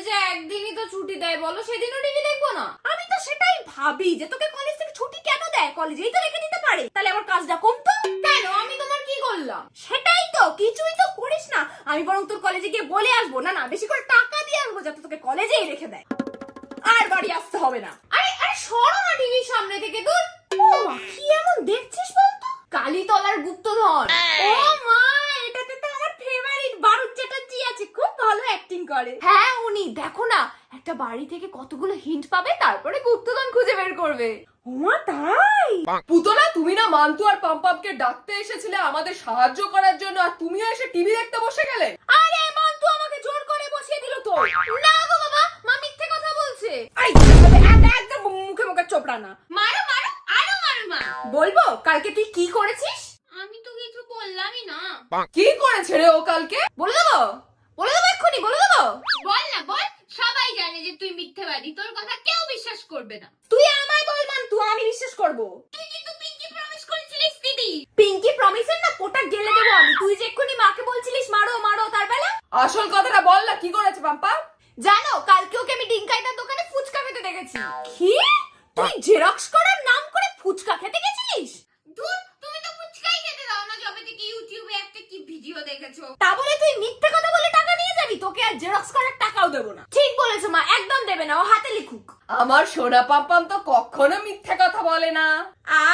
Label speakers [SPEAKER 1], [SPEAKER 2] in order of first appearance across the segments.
[SPEAKER 1] কলেজে একদিনই তো ছুটি দেয়, বলো সেদিনও টিভি দেখবো না? আমি তো সেটাই ভাবি যে তোকে কলেজ থেকে ছুটি কেন দেয়, কলেজেই তো রেখে দিতে পারে, তাহলে আমার কাজটা কমতো। কেন, আমি তোমার কি করলাম? সেটাই তো, কিছুই তো করিস না। আমি বরং তোর কলেজে গিয়ে বলে আসবো, না না বেশি করে টাকা দিয়ে আসবো যাতে তোকে কলেজেই রেখে দেয়, আর বাড়ি আসতে হবে না। আরে আরে সরো না টিভির সামনে থেকে, দূর। ও মা, কি এমন দেখছিস বলতো? কালীতলার গুপ্তধন। ও মা, এটাতে তো আমার ফেভারিট বারুদ চ্যাটার্জি আছে, খুব ভালো অ্যাক্টিং করে। হ্যাঁ উনি, দেখো না একটা বাড়ি থেকে কতগুলো হিন্ট পাবে, তারপরে গুপ্তধন খুঁজে বের করবে। ওমা তাই?
[SPEAKER 2] পুতনা, তুমি না মান্তু আর পাম্পামকে ডাকতে এসেছিলে আমাদের সাহায্য করার জন্য, আর তুমিও এসে টিভি দেখতে বসে গেলে।
[SPEAKER 1] আরে মান্তু আমাকে জোর করে বসিয়ে দিল তো। না গো বাবা, মা মিথ্যে কথা বলছে। একদম মুখে মুখে চোপড়া না। মারো মারো, আরো মারো মা। বলবো কালকে তুই কি করেছিস? আমি তো কিছু বললামই না।
[SPEAKER 2] কি করেছে রে ও কালকে?
[SPEAKER 1] বলে দেবো, বলে দেবো, এক্ষুনি বলে দেবো। বল না বল, সবাই জানে যে তুই মিথ্যেবাদী, তোর কথা কেউ বিশ্বাস করবে না। তুই আমায় বল মান্তু, আমি বিশ্বাস করব। তুই কিন্তু পিঙ্কি প্রমিস করেছিলিস দিদি। পিঙ্কি প্রমিসের না পোটা গেলে দেবো আমি। তুই যে এক্ষুনি মাকে বলছিলিস মারো মারো, তার বেলা
[SPEAKER 2] আসল কথাটা বল না, কি করেছে পাম্পাম?
[SPEAKER 1] জানো কালকে ওকে আমি ডিঙ্কাইটার দোকানে ফুচকা খেতে দেখেছি। কি? তুই জেরক্স করার নাম করে ফুচকা খেতে গেছিলিস? দূর, তুমি তো ফুচকাই খেতে দাও না যবে থেকে ইউটিউবে একটা কি ভিডিও দেখেছো। তা বলে তুই মিথ্যে কথা বলে টাকা নিয়ে যাবি? তোকে আর জেরক্স করার টাকাও দেব না। ঠিক বলেছো মা, একদম দেবে না, ও হাতে লিখুক।
[SPEAKER 2] আমার সোনা পাম্পাম তো কখনো মিথ্যে কথা বলে না।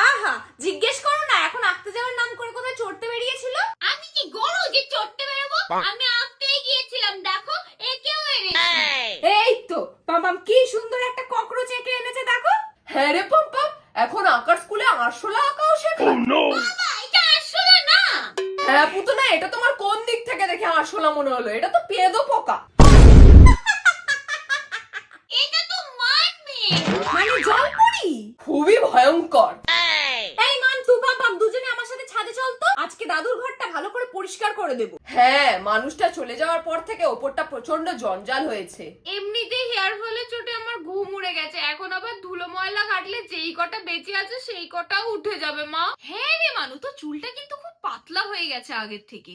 [SPEAKER 1] আহা, জিজ্ঞেস করো না এখন আঁকতে যাওয়ার নাম করে কোথায় চড়তে বেরিয়েছিল। আমি কি গরু যে চড়তে বেরোবো? আমি আঁকতেই গিয়েছিলাম, দেখো একেও এনেছি। এই তো পাম্পাম কি সুন্দর একটা ককরোচ এঁকে এনেছে, দেখো।
[SPEAKER 2] হ্যাঁ রে পাম্পাম, এখন আঁকার স্কুলে আরশোলা আঁকাও শেখায়।
[SPEAKER 1] বাবা, এটা আসলে না।
[SPEAKER 2] হ্যাঁ পুতনা, এটা তোমার কোন দিক থেকে দেখে আরশোলা মনে হলো? এটা তো পেদো পোকা।
[SPEAKER 1] এটা তো মারমেড, মানে জলপরি।
[SPEAKER 2] খুবই ভয়ঙ্কর।
[SPEAKER 1] এই মান্তু পাম্পাম, দুজনে আমার সাথে ছাদে চল তো, আজকে দাদুর ঘরটা ভালো করে পরিষ্কার করে দেব।
[SPEAKER 2] হ্যাঁ, মানুষটা চলে যাওয়ার পর থেকে ওপরটা প্রচন্ড জঞ্জাল হয়েছে।
[SPEAKER 1] এমনিতেই হেয়ার ফলের চোটে আমার ঘুম উড়ে গেছে, এখন আবার ধুলো ময়লা কাটলে যেই কটা বেঁচে আছে সেই কটাও উঠে যাবে মা। হ্যাঁ রে মানু, তো চুলটা কিন্তু খুব পাতলা হয়ে গেছে আগের থেকে।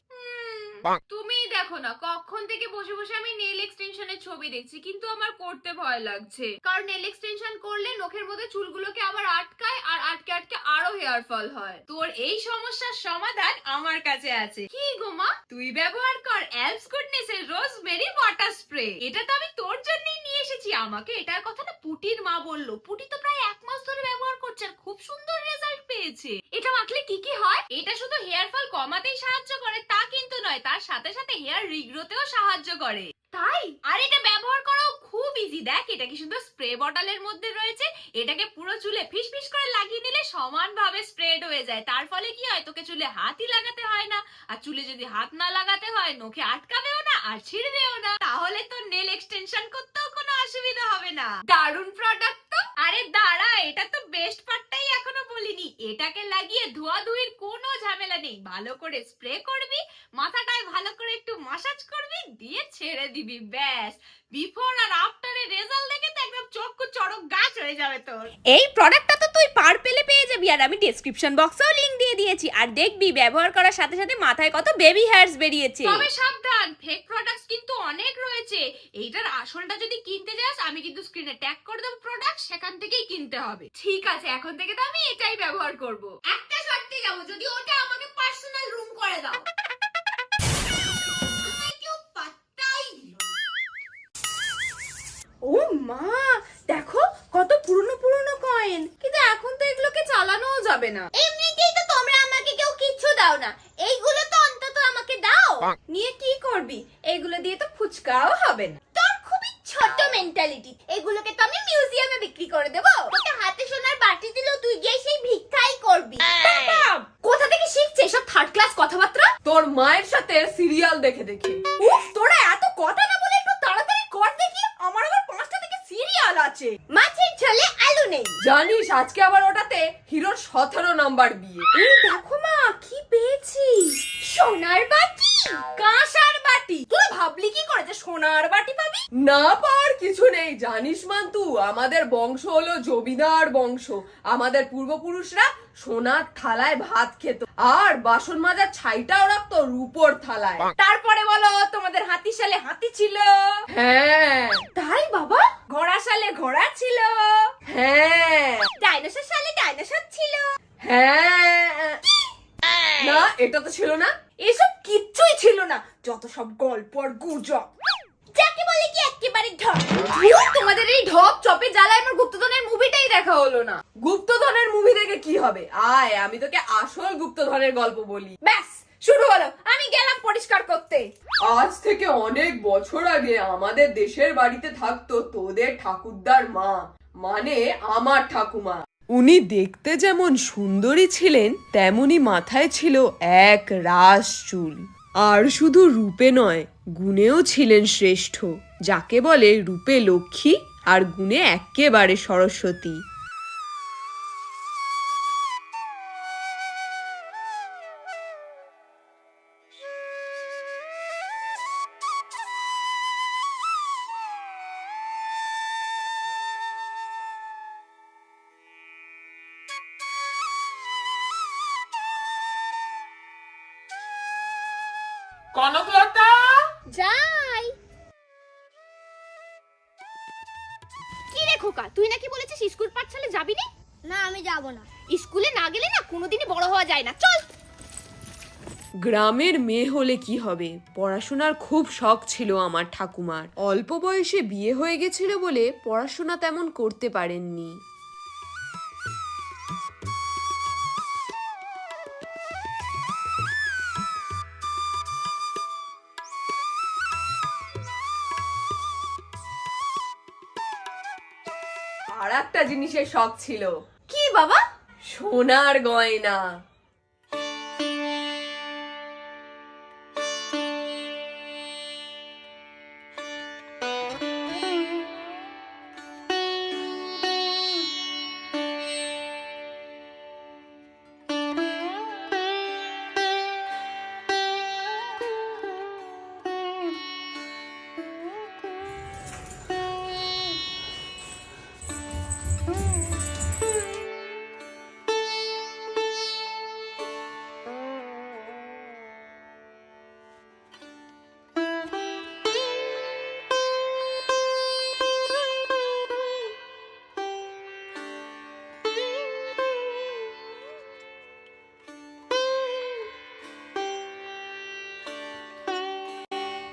[SPEAKER 1] তুমি দেখো না, কখন থেকে বসে বসে আমি নেল এক্সটেনশনের ছবি দেখছি, কিন্তু আমার করতে ভয় লাগছে, কারণ নেল এক্সটেনশন করলে নখের মধ্যে চুলগুলোকে আবার আটকায়, আর আটকে আটকে আরো হেয়ার ফল হয়। তোর এই সমস্যার সমাধান আমার কাছে আছে। কি গো মা, তুই ব্যবহার কর অ্যালস গুডনেস এর রোজমেরি ওয়াটার স্প্রে। এটা তো আমি তোর জন্যই নিয়ে এসেছি। আমাকে এটার কথা না পুটির মা বললো। পুটি তো প্রায় 1 মাস ধরে ব্যবহার করছে আর খুব সুন্দর রেজাল্ট পেয়েছে। এটা মাখলে কি কি হয়? এটা শুধু হেয়ার ফল কমাতেই সাহায্য করে তা কিন্তু নয়, তার সাথে সাথে হেয়ার রিগ্রোতেও সাহায্য করে। তাই? আর এটা ব্যবহার করাও খুব ইজি। দেখ, এটা কি সুন্দর স্প্রে বটলের মধ্যে রয়েছে। এটাকে পুরো চুলে ফিস ফিস করে লাগিয়ে নিলে সমানভাবে স্প্রেড হয়ে যায়। তার ফলে কি হয়, তোকে চুলে হাতই লাগাতে হয় না। আর চুলে যদি হাত না লাগাতে হয়, নখে আটকাবেও না আর ছিঁড়বেও না। তাহলে তো নেল এক্সটেনশন করতেও কোনো অসুবিধা হবে না। দারুণ প্রোডাক্ট তো। আরে দাঁড়া, এটা তো বেস্ট পার্টটাই এখনো বলিনি। এটাকে লাগিয়ে ধোয়াধুয়ির কোনো ঝামেলা নেই। ভালো করে স্প্রে করবি, মাথাটায় ভালো করে একটু মাসাজ করবি, দিয়ে ছেড়ে দিবি, ব্যাস। বিফোর আর আফটারের রেজাল্ট দেখে তো একদম চক্ষু চড়ক গাছ হয়ে যাবে তোর। এই প্রোডাক্টটা তো তুই পার্পেলে পেয়ে যাবি, আর আমি ডেসক্রিপশন বক্সেও লিংক দিয়ে দিয়েছি। আর দেখবি ব্যবহার করার সাথে সাথে মাথায় কত বেবি হেয়ারস বেরিয়েছে। তবে সাবধান, ফেক প্রোডাক্টস কিন্তু অনেক রয়েছে। এইটার আসলটা যদি কিনতে যাস, আমি কিন্তু স্ক্রিনে ট্যাগ করে দেব প্রোডাক্ট, সেখান থেকেই কিনতে হবে। ঠিক আছে, এখন থেকে তো আমি এটাই ব্যবহার করব। একটা শর্তে যাব, যদি ওটা আমাকে পার্সোনাল রুম করে দাও। ও মা, দেখো কত পুরনো পুরনো কয়েন, কিন্তু এখন তো এগুলোকে চালানোও যাবে না। এমনিতেই তো তোমরা আমাকে কেউ কিচ্ছু দাও না, এইগুলো তো অন্তত আমাকে দাও। নিয়ে কি করবি? এগুলো দিয়ে তো ফুচকাও হবে না। তোর খুবই ছোট মেন্টালিটি। এগুলোকে তো আমি মিউজিয়ামে বিক্রি করে দেবো। তোকে হাতে সোনার বাটি দিলেও তুই গিয়ে সেই ভিক্ষাই করবি। কোথা থেকে শিখছে এসব থার্ড ক্লাস কথাবার্তা?
[SPEAKER 2] তোর মায়ের সাথে সিরিয়াল দেখে দেখে।
[SPEAKER 1] উফ, তোরা এত কথা না বলে একটু তাড়াতাড়ি কর দেখি, আমার আবার 5টা থেকে সিরিয়াল আছে। মাছের ঝোলে আলু নেই।
[SPEAKER 2] জানিস আজকে আবার ওটাতে হিরোর 17 নাম্বার বিয়ে।
[SPEAKER 1] এই দেখো মা, কি পেয়েছি। সোনার বাটি, কাঁসার বাটি। তুই ভাবলি কি করে যে সোনার বাটি পাবি?
[SPEAKER 2] না, পাওয়ার কিছু নেই। জানিস মান্তু, আমাদের বংশ হলো জমিদার বংশ। আমাদের পূর্বপুরুষরা সোনার থালায় ভাত খেত, আর বাসন মাজার ছাইটাও রাখতো রূপোর থালায়।
[SPEAKER 1] তারপরে বলো, তোমাদের হাতিশালে হাতি ছিল?
[SPEAKER 2] হ্যাঁ। ছিল না?
[SPEAKER 1] এসব কিচ্ছুই ছিল না, যত সব গল্প আর গুজব, যাকে বলে কি একেবারে ঢপ। তোমাদের এই ঢপ চপে জ্বালায় আমার গুপ্তধনের মুভিটাই দেখা হলো না।
[SPEAKER 2] গুপ্তধনের মুভি দেখে কি হবে? আয় আমি তোকে আসল গুপ্তধনের গল্প বলি।
[SPEAKER 1] ব্যাস শুরু হলো, আমি গেলাম পরিষ্কার করতে।
[SPEAKER 2] আজ থেকে অনেক বছর আগে আমাদের দেশের বাড়িতে থাকতো তোদের ঠাকুরদার মা, মানে আমার ঠাকুমা। উনি দেখতে যেমন সুন্দরী ছিলেন, তেমনি মাথায় ছিল এক রাশ চুল। আর শুধু রূপে নয়, গুণেও ছিলেন শ্রেষ্ঠ, যাকে বলে রূপে লক্ষ্মী আর গুণে একেবারে সরস্বতী।
[SPEAKER 3] কনকলতা,
[SPEAKER 1] যাই। কি রে খোকা, তুই নাকি বলেছিস স্কুল পাঠশালা যাবি না?
[SPEAKER 4] না আমি যাব না।
[SPEAKER 1] স্কুলে না গেলে না কোনোদিনই বড় হওয়া যায় না, চল।
[SPEAKER 2] গ্রামের মেয়ে হলে কি হবে, পড়াশোনার খুব শখ ছিল আমার ঠাকুমার। অল্প বয়সে বিয়ে হয়ে গেছিল বলে পড়াশোনা তেমন করতে পারেননি। আর একটা জিনিসের শখ ছিল।
[SPEAKER 1] কি বাবা?
[SPEAKER 2] সোনার গয়না।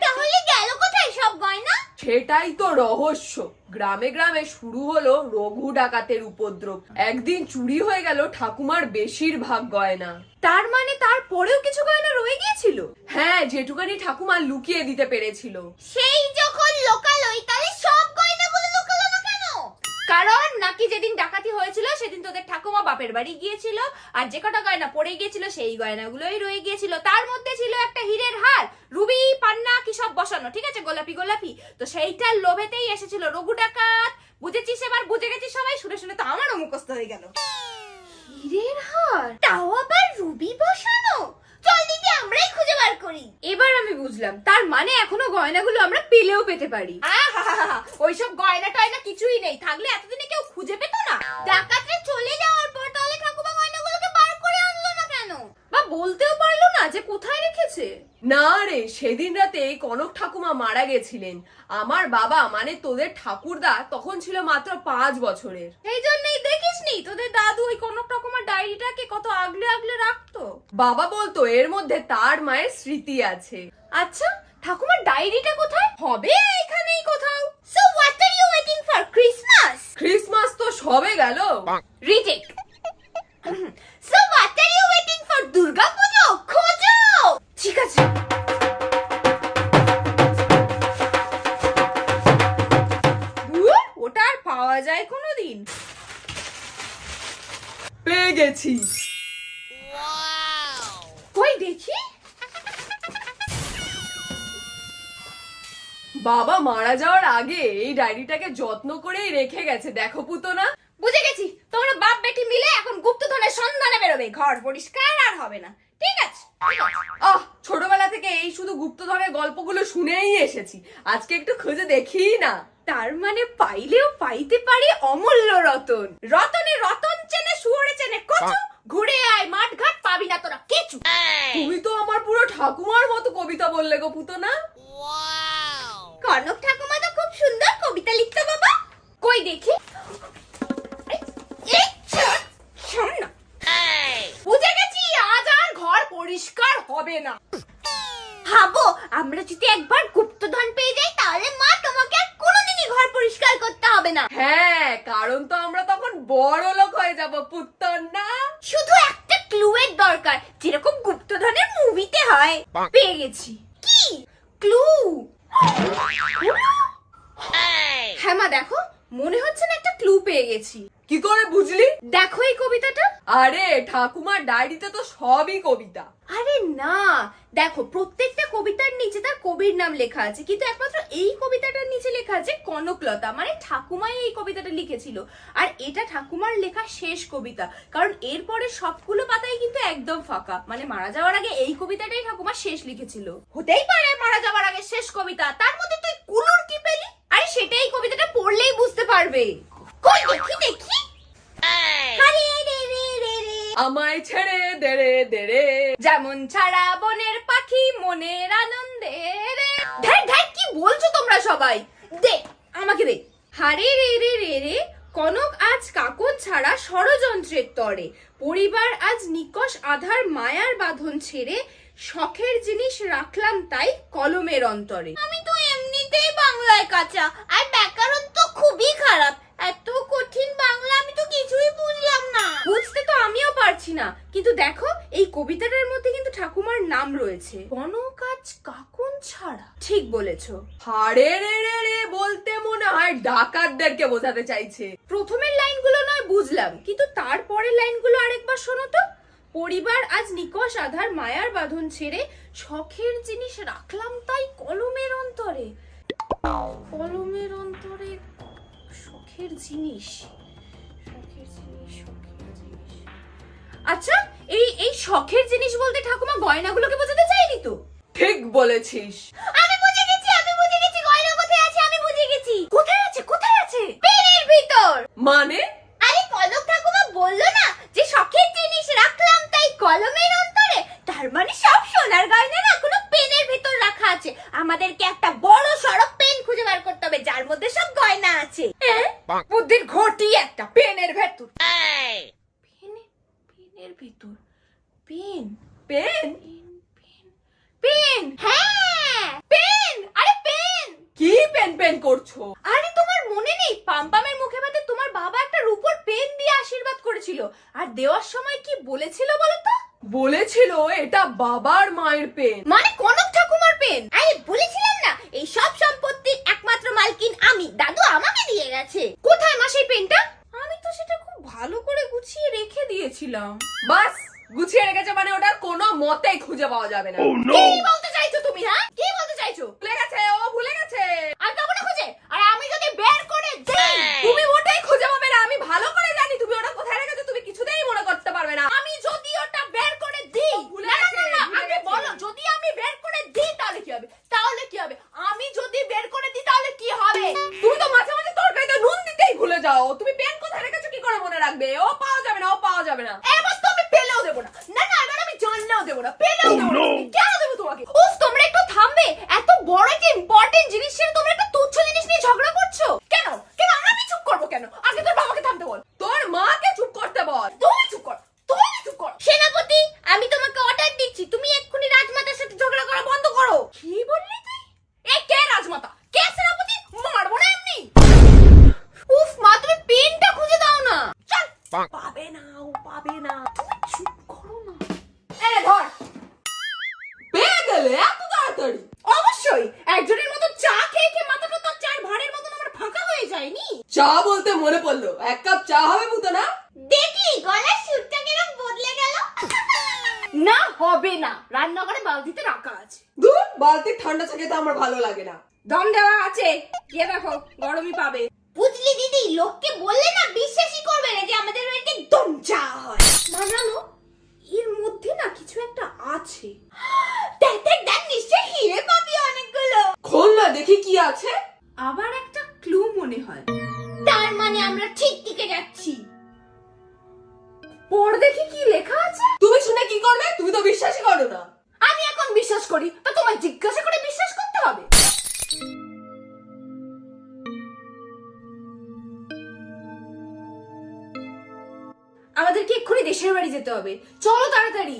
[SPEAKER 1] তাহলে গেল কোথায় সব গয়না?
[SPEAKER 2] সেটাই তো রহস্য। গ্রামে গ্রামে শুরু হলো রঘু ডাকাতের উপদ্রব। একদিন চুরি হয়ে গেল ঠাকুমার বেশিরভাগ গয়না।
[SPEAKER 1] তার মানে তারপরেও কিছু গয়না রয়ে গিয়েছিল?
[SPEAKER 2] হ্যাঁ, যেটুকানি ঠাকুমা লুকিয়ে দিতে পেরেছিল।
[SPEAKER 1] সেই যখন লোকালই, তাহলে সব গয়নাগুলো লোকালো না কেন? কারণ নাকি যেদিন ডাকাতি হয়েছিল সেদিন তোদের ঠাকুমা বাপের বাড়ি গিয়েছিল, আর যে কটা গয়না পড়ে গিয়েছিল সেই গয়নাগুলোই রয়ে গিয়েছিল। তার মধ্যে ছিল একটা হীরের হার, রুবি পান্না কি সব বসানো, ঠিক আছে, গোলাপি গোলাপি। তো সেইটার লোভেতেই এসেছিল রঘু ডাকাত। বুঝেছিস এবার? বুঝে গেছিস সবাই? শুনে শুনে তো আমারও মুখস্থ হয়ে গেল। হীরের হার, তাও আবার রুবি বসানো। চল দিদি আমরাই খুঁজে বার করি। এবার আমি বুঝলাম, তার মানে এখনো গয়নাগুলো আমরা পেলেও পেতে পারি। ওইসব গয়না টয়না কিছুই নেই, থাকলে এতদিনে কেউ খুঁজে পেত না। ডাকাতরা চলে যাওয়ার পর তাহলে ঠাকুমা গয়নাগুলোকে বার করে আনলো না কেন? বা বলতেও পারলো না যে কোথায় রেখেছে?
[SPEAKER 2] না রে, সেদিন রাতে কনক ঠাকুমা মারা গেছিলেন। আমার বাবা মানে তোদের ঠাকুরদা তখন ছিল মাত্র 5 বছরের।
[SPEAKER 1] এই জন্যই দেখিসনি তোদের দাদু ওই কনক ঠাকুমার ডায়েরিটাকে কত আগলে আগলে রাখতো।
[SPEAKER 2] বাবা বলতো এর মধ্যে তার মায়ের স্মৃতি আছে।
[SPEAKER 1] আচ্ছা, ঠাকুমার ডায়েরিটা কোথায়? হবে এখানেই কোথাও। So what are you waiting for? Christmas?
[SPEAKER 2] Christmas তো সবে গেল।
[SPEAKER 1] Retake. So what are you waiting for? Durga Puja খোঁজো। ঠিক আছে। ওটা আর পাওয়া যায় কোনোদিন?
[SPEAKER 2] পেয়ে গেছি।
[SPEAKER 1] কই দেখি।
[SPEAKER 2] বাবা মারা যাওয়ার আগে এই ডায়েরিটাকে যত্ন করেই রেখে গেছে, দেখো পুতনা।
[SPEAKER 1] বুঝে গেছি, তোমরা বাপ বেটি মিলে এখন গুপ্তধনের সন্ধানে বেরোবে। ঘর পরিষ্কার আর হবে না, ঠিক আছে?
[SPEAKER 2] ছোটবেলা থেকে এই শুধু গুপ্তধনের গল্পগুলো শুনেই এসেছি, আজকে একটু খুঁজে দেখি না।
[SPEAKER 1] তার মানে পাইলেও পাইতে পারি অমূল্য রতন। রতনে রতন চেনে, শুয়োরে চেনে কচু। ঘুরে আয় মাঠ ঘাট, পাবি না তোরা কিছু।
[SPEAKER 2] তুমি তো আমার পুরো ঠাকুমার মতো কবিতা বললে গো পুতনা।
[SPEAKER 1] কনক ঠাকুমা তো খুব সুন্দর কবিতা লিখতো বাবা। কই দেখি। বুঝে গেছি, আজ আর ঘর পরিষ্কার হবে
[SPEAKER 3] হবে না।
[SPEAKER 2] হ্যাঁ, কারণ তো আমরা তখন বড় লোক হয়ে যাব পুত্তর না।
[SPEAKER 3] শুধু একটা ক্লু এর দরকার, যেরকম গুপ্তধনের মুভিতে হয়। পেয়ে গেছি। কি ক্লু? হ্যাঁ মা, দেখো মনে হচ্ছে না একটা ক্লু পেয়ে গেছি।
[SPEAKER 2] কি করে বুঝলি?
[SPEAKER 3] দেখো এই কবিতাটা।
[SPEAKER 2] আরে ঠাকুমার ডায়েরিতে তো সবই কবিতা।
[SPEAKER 3] আরে না, দেখো প্রত্যেকটা কবিতার নিচে তার কবির নাম লেখা আছে, কিন্তু একমাত্র এই কবিতাটার নিচে লেখা আছে কনকলতা, মানে ঠাকুমাই এই কবিতাটা লিখেছিল। আর এটা ঠাকুমার লেখা শেষ কবিতা, কারণ এরপরে সবগুলো পাতাই কিন্তু একদম ফাঁকা, মানে মারা যাওয়ার আগে এই কবিতাটাই ঠাকুমা শেষ লিখেছিল। হতেই পারে মারা যাওয়ার আগে শেষ কবিতা, তার মধ্যে তুই কুলুর কি পেলি? আরে সেটাই কবিতাটা পড়লেই বুঝতে পারবে। কই দেখি দেখি। আরে রে রে রে রে,
[SPEAKER 2] আমায় ছেড়ে দেরে দেরে,
[SPEAKER 3] যেমন ছাড়া বনের পাখি মনের আনন্দে রে। ধ্যার ধ্যার, কি বলছো তোমরা সবাই? দে আমাকে দে। হারে রে রে রে রে, কনক আজ কাকন ছাড়া ষড়যন্ত্রের তরে, পরিবার আজ নিকষ আধার মায়ার বাঁধন ছেড়ে, শখের জিনিস রাখলাম তাই কলমের অন্তরে। আমি তো এমনিতেই বাংলায় কাঁচা, আর ব্যাকরণ তো খুবই খারাপ। এত কঠিন বাংলা আমি তো কিছুই বুঝলাম না। বুঝতে তো আমিও পারছি না, কিন্তু দেখো এই কবিতাটার মধ্যে কিন্তু ঠাকুমার নাম রয়েছে, কনক আজ কাকন ছাড়া। ঠিক বলেছো।
[SPEAKER 2] হারে রে রে রে বলতে মনে হয় ডাকাতদেরকে বোঝাতে চাইছে।
[SPEAKER 3] প্রথমের লাইনগুলো নয় বুঝলাম, কিন্তু তারপরের লাইনগুলো আরেকবার শোনো তো। পরিবার আজ নিকষ আধার মায়ার বাঁধন ছেড়ে, শখের জিনিস রাখলাম তাই কলমের অন্তরে। কলমের অন্তরে শখের জিনিস, শখের জিনিস, শখের জিনিস। আচ্ছা, এই শখের জিনিস বলতে ঠাকুমা গয়নাগুলোকে বোঝাতে চাইনি তো?
[SPEAKER 2] ঠিক বলেছিস।
[SPEAKER 3] আমি বুঝে গেছি, আমি বুঝে গেছি, গয়না কোথায় আছে আমি বুঝে গেছি। কোথায় আছে, কোথায় আছে? পেনের ভিতর।
[SPEAKER 2] মানে?
[SPEAKER 3] আরে কনক ঠাকুমা বললো না যে শখের জিনিস রাখলাম তাই কলমের অন্তরে, তার মানে সব সোনার গয়না না কোনো পেনের ভিতর রাখা আছে। আমাদেরকে একটা বড় সড়ো পেন খুঁজে বার করতে হবে যার মধ্যে সব গয়না আছে। বুদ্ধির ঘটি একটা, পেনের ভেতর। পেনের ভিতর পেন,
[SPEAKER 2] পেন?
[SPEAKER 3] পেন, পেন, হ্যাঁ পেন। আরে পেন।
[SPEAKER 2] কি পেন পেন করছো?
[SPEAKER 3] আরে তোমার মনে নেই পাম্পামের মুখে বাদে তোমার বাবা একটা রূপোর পেন দিয়ে আশীর্বাদ করেছিল, আর দেওয়ার সময় কি বলেছিল বলো তো?
[SPEAKER 2] বলেছিল এটা বাবার মায়ের পেন।
[SPEAKER 3] মানে কনক ঠাকুমার পেন। আরে বলেছিলাম না এই সব সম্পত্তির একমাত্র মালকিন আমি, দাদু আমাকে দিয়ে গেছে। কোথায় মা সেই পেনটা? আমি তো সেটা খুব ভালো করে গুছিয়ে রেখে দিয়েছিলাম।
[SPEAKER 2] বাস, গুছিয়ে রেখেছে মানে ওটার কোনো মতেই খুঁজে পাওয়া যাবে না।
[SPEAKER 3] কি বলতে চাইছো তুমি? হ্যাঁ কি বলতে চাইছো?
[SPEAKER 2] ভুলে গেছে, ও ভুলে গেছে।
[SPEAKER 3] আর তখন খুঁজে, আর আমি যদি বের করে দেই
[SPEAKER 2] তুমি ওটাই খুঁজে পাবে না। আমি ভালো করে জানি তুমি ওটা কোথায় রেখেছো, তুমি কিছুতেই মনে করতে পারবে না।
[SPEAKER 3] আমি যদি ওটা বের করে দিই,
[SPEAKER 2] ভুলে
[SPEAKER 3] না, না,
[SPEAKER 2] গেছে,
[SPEAKER 3] না, না,
[SPEAKER 2] ভুলে
[SPEAKER 3] আগে
[SPEAKER 2] গেছে।
[SPEAKER 3] বলো যদি আমি বের করে দিই তাহলে কি হবে? তাহলে কি হবে? আমি যদি বের করে দিই তাহলে কি হবে?
[SPEAKER 2] তুমি তো মাঝে মাঝে তরকারিতে নুন দিতেই ভুলে যাও। তুমি পেন কোথায় রেখেছো কি করে মনে রাখবে? ও পাওয়া যাবে না, ও পাওয়া যাবে না।
[SPEAKER 3] এবার তো আমি পেলেও দেবো না। না না, এবার আমি জানলেও দেবো না, পেলেও দেবো না। কেন দেবো তোমাকে? উফ, তোমরা একটু থামবে? এত বড় একটা ইম্পর্টেন্ট জিনিস ছিল, তোমরা একটা তুচ্ছ জিনিস নিয়ে ঝগড়া করছো কেন? কেন আমি চুপ করবো কেন? আগে তোর বাবাকে থামতে বল।
[SPEAKER 2] তোর মাকে চুপ করতে বল।
[SPEAKER 3] তুমি চুপ কর, তুমি চুপ কর। সেনাপতি, আমি তোমাকে অর্ডার দিচ্ছি, তুমি এক্ষুনি রাজমাতার সাথে ঝগড়া করা বন্ধ করো। কি বললি তুই? এ কে রাজমাতা, কে সেনাপতি? মারবো না এমনি। উফ মা, তুমি পেনটা খুঁজে দাও না। চল।
[SPEAKER 2] পাবে না, ও পাবে না।
[SPEAKER 3] তুমি চুপ করো না।
[SPEAKER 2] এ ধর, পেয়ে গেলে এত তাড়াতাড়ি?
[SPEAKER 3] অবশ্যই, একজনের মতো চা খেয়ে খেয়ে মাথাটা তো চার ভাঁড়ের মতন আমার ফাঁকা হয়ে যায়নি।
[SPEAKER 2] চা বলতে মনে পড়লো, এক কাপ চা হবে বুতো না?
[SPEAKER 3] দেখি গলার সুরটা কিরকম বদলে গেল। না হবে না, রান্নাঘরে বালতিতে রাখা আছে।
[SPEAKER 2] দূর, বালতির ঠান্ডা চা খেতে আমার ভালো লাগে না।
[SPEAKER 3] দম দেওয়া আছে, কে দেখো গরমই পাবে। বুঝলি দিদি, লোককে বললে না বিশ্বাসই করবে না যে আমাদের বাড়িতে দম চা হয়। মা জানো এর মধ্যে না কিছু একটা আছে। দেখ দেখ দেখ, নিশ্চয়ই হিরে পাবি অনেকগুলো।
[SPEAKER 2] খোল না দেখি কি আছে।
[SPEAKER 3] আবার একটা ক্লু মনে হয়। তার মানে আমরা ঠিক দিকে যাচ্ছি। পড় দেখি কি লেখা আছে।
[SPEAKER 2] তুমি শুনে কি করবে? তুমি তো বিশ্বাসই করো না।
[SPEAKER 3] আমি এখন বিশ্বাস করি, তো তোমায় জিজ্ঞাসা করে বিশ্বাস করতে হবে? আমাদেরকে এক্ষুনি দেশের বাড়ি যেতে হবে, চলো তাড়াতাড়ি।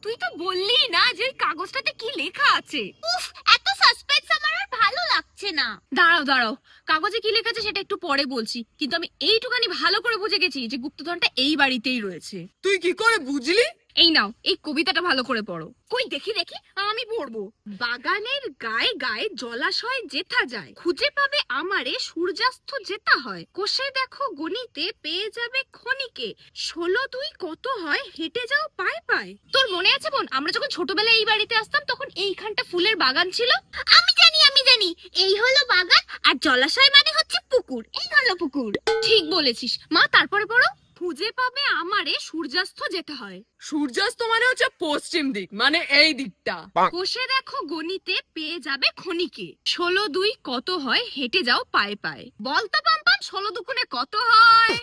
[SPEAKER 1] তুই তো বললি না যে কাগজটাতে কি লেখা আছে? উফ, এত সাসপেন্স আমার আর ভালো লাগছে না। দাঁড়াও দাঁড়াও, কাগজে কি লেখা আছে সেটা একটু পরে বলছি, কিন্তু আমি এইটুখানি ভালো করে বুঝে গেছি যে গুপ্তধনটা এই বাড়িতেই রয়েছে।
[SPEAKER 2] তুই কি করে বুঝলি?
[SPEAKER 1] এই নাও, এই কবিতাটা ভালো করে পড়ো। কই দেখি দেখি, আমি পড়বো। বাগানের গায়ে গায়ে জলাশয় যেথা যায়, খুঁজে পাবে আমারে সূর্যাস্ত যেতা হয়। কোষে দেখো গণিতে পেয়ে যাবে ক্ষণিকে, 16 কত হয় হেঁটে যাও পায় পায়। তোর মনে আছে বোন, আমরা যখন ছোটবেলায় এই বাড়িতে আসতাম তখন এইখানটা ফুলের বাগান ছিল? আমি জানি, এই হলো বাগান আর জলাশয় মানে হচ্ছে পুকুর, এই হলো পুকুর। ঠিক বলেছিস মা, তারপরে পড়ো। খুঁজে পাবে আমারে সূর্যাস্ত যেতে হয়।
[SPEAKER 2] সূর্যাস্ত মানে হচ্ছে পশ্চিম দিক, মানে এই দিকটা।
[SPEAKER 1] কোষে দেখো গণিতে পেয়ে যাবে ক্ষণিকে, 16 কত হয় হেঁটে যাও পায়ে পায়ে। বলতো পাম্পান, 16 দুগুণে কত হয়?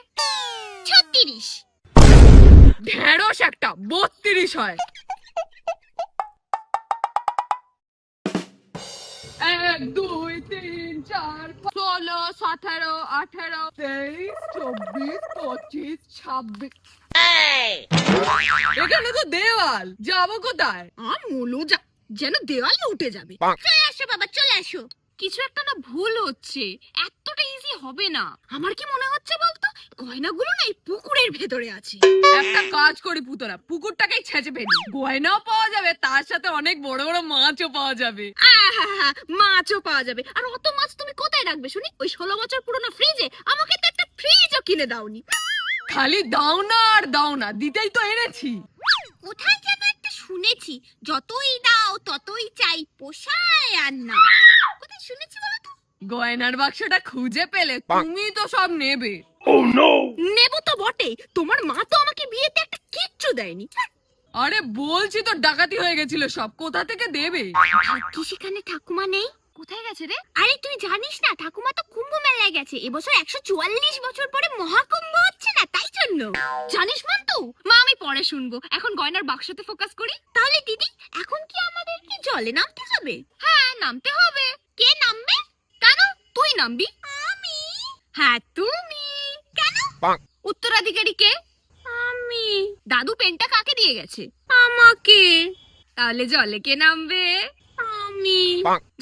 [SPEAKER 1] 36।
[SPEAKER 2] ঢেঁড়স একটা 32 হয়। 1 2 3 4 16 17 18 23 24 25 26। এখানে তো দেওয়াল, যাবো কোথায়?
[SPEAKER 1] আমলো যা, যেন দেওয়ালে উঠে যাবে। চলে আসো বাবা, চলে আসো। কিছু একটা না ভুল হচ্ছে, এতটা ইজি হবে না। আমার কি মনে হচ্ছে বলতো, গয়নাগুলো না এই পুকুরের ভেতরে আছে।
[SPEAKER 2] একটা কাজ করি পুতরা, পুকুরটাকেই ছেঁচে ফেলি, গয়নাও পাওয়া যাবে, তার সাথে অনেক বড় বড় মাছও পাওয়া যাবে।
[SPEAKER 1] আহা, মাছও পাওয়া যাবে। আর অত মাছ তুমি কোথায় রাখবে শুনি? ওই 16 বছর পুরনো ফ্রিজে? আমাকে তো একটা ফ্রিজও কিনে দাওনি।
[SPEAKER 2] খালি দাও না আর দাও না, দিতেই তো এনেছি।
[SPEAKER 1] কোথায় যেন একটা শুনেছি, যতই দাও ততই চাই, পোষায় আর না। কোথায় শুনেছি বলো তো?
[SPEAKER 2] গয়নার বাক্সটা খুঁজে পেলে তুমি তো সব নেবে।
[SPEAKER 1] নেব তো বটে, তোমার মা তো আমাকে বিয়েতে একটা কিচ্ছু দেয়নি।
[SPEAKER 2] আরে বলছি তো ডাকাতি হয়ে গেছিল সব, কোথা থেকে দেবে?
[SPEAKER 1] কি সেখানে ঠাকুমা নেই? কোথায় গেছে রে? আরে তুই জানিস না, ঠাকুমা তো কুম্ভ মেলায় গেছে। এবছর 144 বছর পরে মহাকুম্ভ হচ্ছে না, তাই জন্য। জানিস মন্তু? মা আমি পরে শুনবো, এখন গয়নার বাক্সতে ফোকাস করি। তাহলে দিদি, এখন কি আমাদের কি জলে নামতে হবে? হ্যাঁ নামতে হবে। কে নামবে? কেন তুই নামবি? আমি? হ্যাঁ তুমি। কেন? উত্তরাধিকারী কে? আমি। দাদু পেনটা কাকে দিয়ে গেছে? আমাকে। তাহলে জলে কে নামবে? আমি।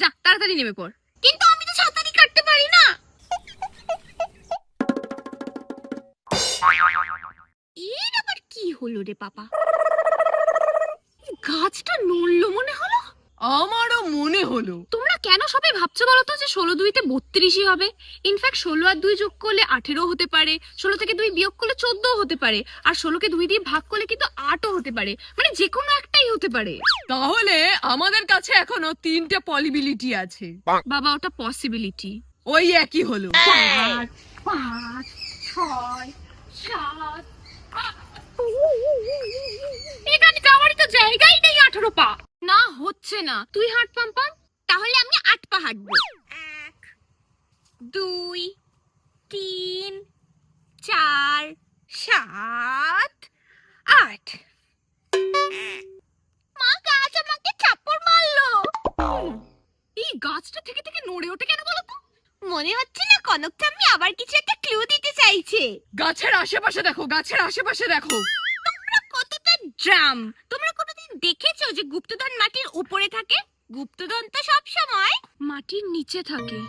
[SPEAKER 1] যা তাড়াতাড়ি নেমে পড়। কিন্তু আমি তো সাঁতারই কাটতে পারি না। এর আবার কি হলো রে পাপা? গাছটা নড়লো মনে হলো।
[SPEAKER 2] আমারও মনে হলো।
[SPEAKER 1] তোমরা কেন সবাই ভাবছো বলো তো যে 16 2 32 হবে? ইনফ্যাক্ট 16 আর 2 যোগ করলে 18 হতে পারে, 16 থেকে 2 বিয়োগ করলে 14 হতে পারে, আর 16 কে 2 দিয়ে ভাগ করলে কিন্তু 8ও হতে পারে। মানে যে কোনো একটাই হতে পারে।
[SPEAKER 2] তাহলে আমাদের কাছে এখনো 3টে পসিবিলিটি আছে।
[SPEAKER 1] বাবা ওটা পসিবিলিটি।
[SPEAKER 2] ওই একই হলো।
[SPEAKER 1] 4 5 6 7। এখানে যাওয়ারই তো জায়গাই নেই 18 পা। না হচ্ছে না, তুই হাঁট পাম্পাম। তাহলে আমি 8 পা হাঁটবো। 1 2 3 4 7 8। মা গাছ আমাকে চাপড় মারলো। এই গাছটা থেকে থেকে নড়ে ওঠে কেন বলো তো? মনে হচ্ছে না কনক ঠাম্মি আবার কিছু একটা ক্লু দিতে চাইছে।
[SPEAKER 2] গাছের আশেপাশে দেখো, গাছের আশেপাশে দেখো।
[SPEAKER 1] তোমরা কতটা ড্রাম! তোমরা কোনোদিন দেখেছো যে গুপ্তধন মাটির উপরে থাকে? গুপ্তধন তো সব সময় মাটির নিচে থাকে।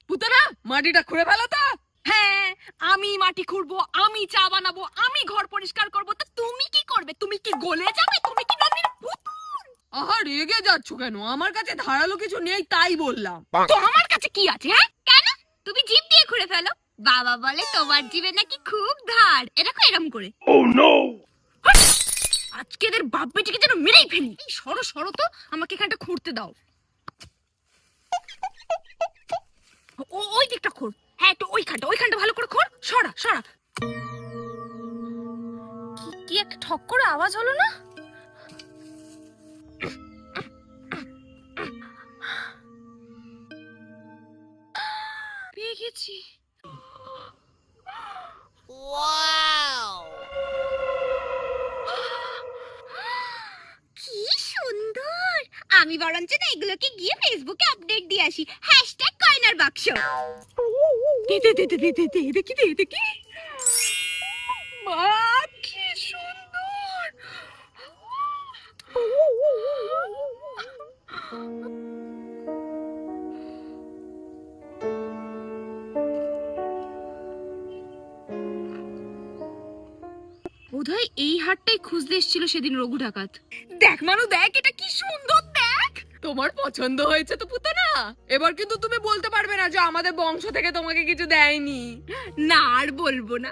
[SPEAKER 2] পুতরা, মাটিটা খুঁড়ে ফেলো তো।
[SPEAKER 1] হ্যাঁ, আমি মাটি খুঁড়বো, আমি চা বানাবো, আমি ঘর পরিষ্কার করবো। তো তুমি কি করবে? তুমি কি গলে যাবে? তুমি কি নদীর পুতুল?
[SPEAKER 2] আহা রেগে যাচ্ছ কেন? আমার কাছে ধারালো কিছু নেই তাই বললাম।
[SPEAKER 1] তো আমার কাছে কি আছে? হ্যাঁ কেন? তুমি জিভ দিয়ে খুঁড়ে ফেলো। বাবা বলে তোমার জিভে নাকি খুব ধার। এরকম এরম করে। আজকে এদের বাপ বেটিকে যেন মেরেই ফেলি। এই সরো সরো তো, আমাকে এখানটা খুঁড়তে দাও। ওই দিকটা খোঁড়। হ্যাঁ তো ওইখানটা ভালো করে খোঁড়। সরা সরা। কি একটা ঠক করে আওয়াজ হলো না? পেয়ে গেছি। কি সুন্দর! আমি বরঞ্চ না এগুলোকে গিয়ে ফেসবুকে আপডেট দিয়ে আসি, #গয়নার বাক্স। দেখি। মা কি সুন্দর! এই হারটাই খুঁজতে এসেছিল সেদিন রঘু ডাকাত। দেখ মানু দেখ, এটা কি সুন্দর দেখ।
[SPEAKER 2] তোমার পছন্দ হয়েছে তো পুতনা? এবার কিন্তু তুমি বলতে পারবে না যে আমাদের বংশ থেকে তোমাকে কিছু দেয়নি।
[SPEAKER 1] না আর বলবো না।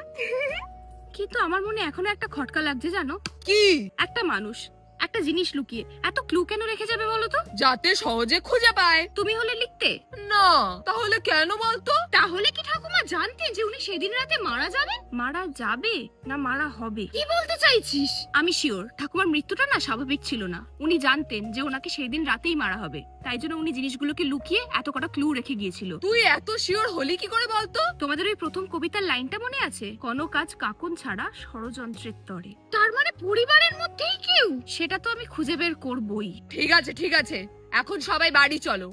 [SPEAKER 1] কিন্তু আমার মনে এখনো একটা খটকা লাগছে জানো।
[SPEAKER 2] কি?
[SPEAKER 1] একটা মানুষ একটা জিনিস লুকিয়ে এত ক্লু কেন রেখে যাবে বলো তো?
[SPEAKER 2] যাতে সহজে খুঁজে পায়।
[SPEAKER 1] তুমি হলে লিখতে
[SPEAKER 2] না, তাহলে কেন বলতো?
[SPEAKER 1] তাহলে কি ঠাকুমা জানতেন যে উনি সেদিন রাতে মারা যাবেন? মারা যাবে না মারা হবে? কি বলতে চাইছিস? আমি শিওর ঠাকুমার মৃত্যুটা না স্বাভাবিক ছিল না। উনি জানতেন যে ওনাকে সেদিন রাতেই মারা হবে, তাই জন্য উনি জিনিসগুলোকে লুকিয়ে এত কটা ক্লু রেখে গিয়েছিল।
[SPEAKER 2] তুই এত শিওর হলি কি করে বলতো?
[SPEAKER 1] তোমাদের ওই প্রথম কবিতার লাইনটা মনে আছে? কোনো কাজ কাকুন ছাড়া ষড়যন্ত্রের তরে। তার মানে পরিবারের মধ্যেই কেউ? সেটা তো আমি খুঁজে বের করবই।
[SPEAKER 2] ঠিক আছে ঠিক আছে, এখন সবাই বাড়ি চলো।